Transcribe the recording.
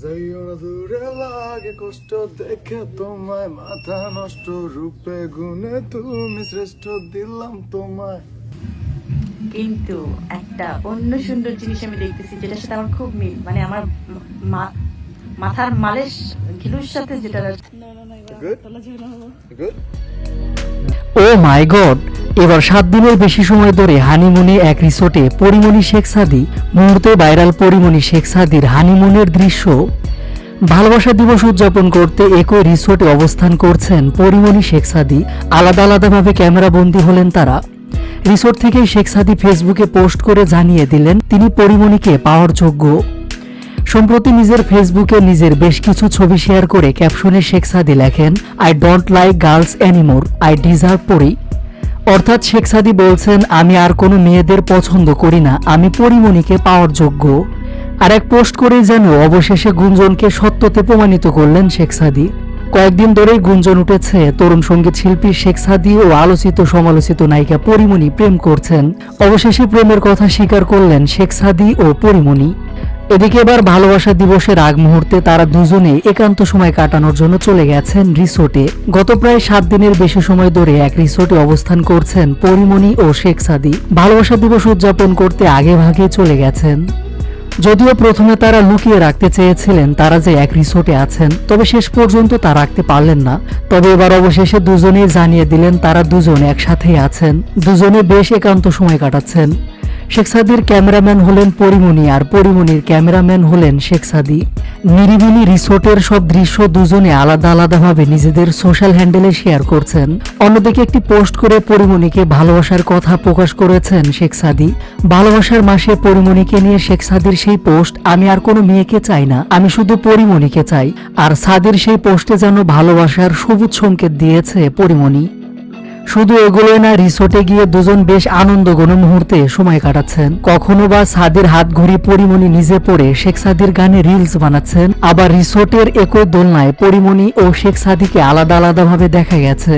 যাইও না দূরে লাগে কষ্ট দেখে তোমায় মাথা নষ্ট রূপে গুণে তুমি শ্রেষ্ঠ দিলাম তোমায়। কিন্তু একটা অন্য সুন্দর জিনিস আমি দেখতেছি যেটার সাথে আমার খুব মিল, মানে আমার মাথার মালিশ ঘিলুর সাথে যেটা। ও মাই গড, এবার 7 দিনের বেশি সময় ধরে হানিমুনে এক রিসোর্টে পরিমণি শেখ সাদী। মুহূর্তে ভাইরাল পরিমণি শেখ সাদীর হানিমুনের দৃশ্য। ভালোবাসা দিবস উদযাপন করতে একই রিসোর্টে অবস্থান করছেন পরিমণি শেখ সাদী। আলাদা আলাদাভাবে ক্যামেরাবন্দী হলেন তারা। রিসোর্ট থেকেই শেখ সাদী ফেসবুকে পোস্ট করে জানিয়ে দিলেন তিনি পরিমণিকে পাওয়ার যোগ্য। সম্প্রতি নিজের ফেসবুকে নিজের বেশ কিছু ছবি শেয়ার করে ক্যাপশনে শেখ সাদী লেখেন, I don't like girls anymore, I deserve পরি। অর্থাৎ শেখ সাদী বলছেন, আমি আর কোনো মেয়েদের পছন্দ করি না, আমি পরিমণিকে পাওয়ার যোগ্য। আর এক পোস্ট করেই যেন অবশেষে গুঞ্জনকে সত্যতে প্রমাণিত করলেন শেখ সাদী। কয়েকদিন ধরেই গুঞ্জন উঠেছে তরুণ সঙ্গীত শিল্পী শেখ সাদী ও আলোচিত সমালোচিত নায়িকা পরিমণি প্রেম করছেন। অবশেষে প্রেমের কথা স্বীকার করলেন শেখ সাদী ও পরিমণি। এদিকে এবার ভালোবাসা দিবসের আগ মুহূর্তে তারা দুজনে একান্ত সময় কাটানোর জন্য চলে গেছেন রিসোর্টে। গত প্রায় 7 দিনের বেশি সময় ধরে এক রিসোর্টে অবস্থান করছেন পরিমণি ও শেখ সাদী। ভালোবাসা দিবস উদযাপন করতে আগে ভাগে চলে গেছেন। যদিও প্রথমে তারা লুকিয়ে রাখতে চেয়েছিলেন তারা যে এক রিসোর্টে আছেন, তবে শেষ পর্যন্ত তা রাখতে পারলেন না। তবে এবার অবশেষে দুজনেই জানিয়ে দিলেন তারা দুজন একসাথেই আছেন, দুজনে বেশ একান্ত সময় কাটাচ্ছেন। শেখ সাদীর ক্যামেরাম্যান হলেন পরিমণি আর পরিমণির ক্যামেরাম্যান হলেন শেখ সাদী। নিরিবিলি রিসোর্টের সব দৃশ্য দুজনে আলাদা আলাদাভাবে নিজেদের সোশ্যাল হ্যান্ডেলে শেয়ার করছেন। অন্যদিকে একটি পোস্ট করে পরিমণিকে ভালোবাসার কথা প্রকাশ করেছেন শেখ সাদী। ভালোবাসার মাসে পরিমণিকে নিয়ে শেখ সাদীর সেই পোস্ট, আমি আর কোনো মেয়েকে চাই না, আমি শুধু পরিমণিকে চাই। আর সাদীর সেই পোস্টে যেন ভালোবাসার সবুজ সংকেত দিয়েছে পরিমণি। শুধু এগুলোই না, রিসোর্টে গিয়ে দুজন বেশ আনন্দঘন মুহূর্তে সময় কাটাচ্ছেন। কখনো বা সাদীর হাত ঘড়ি পরিমণি নিজে পড়ে শেখ সাদীর গানে রিলস বানাচ্ছেন। আবার রিসোর্টের একই দোলনায় পরিমণি ও শেখ সাদীকে আলাদা আলাদাভাবে দেখা গেছে।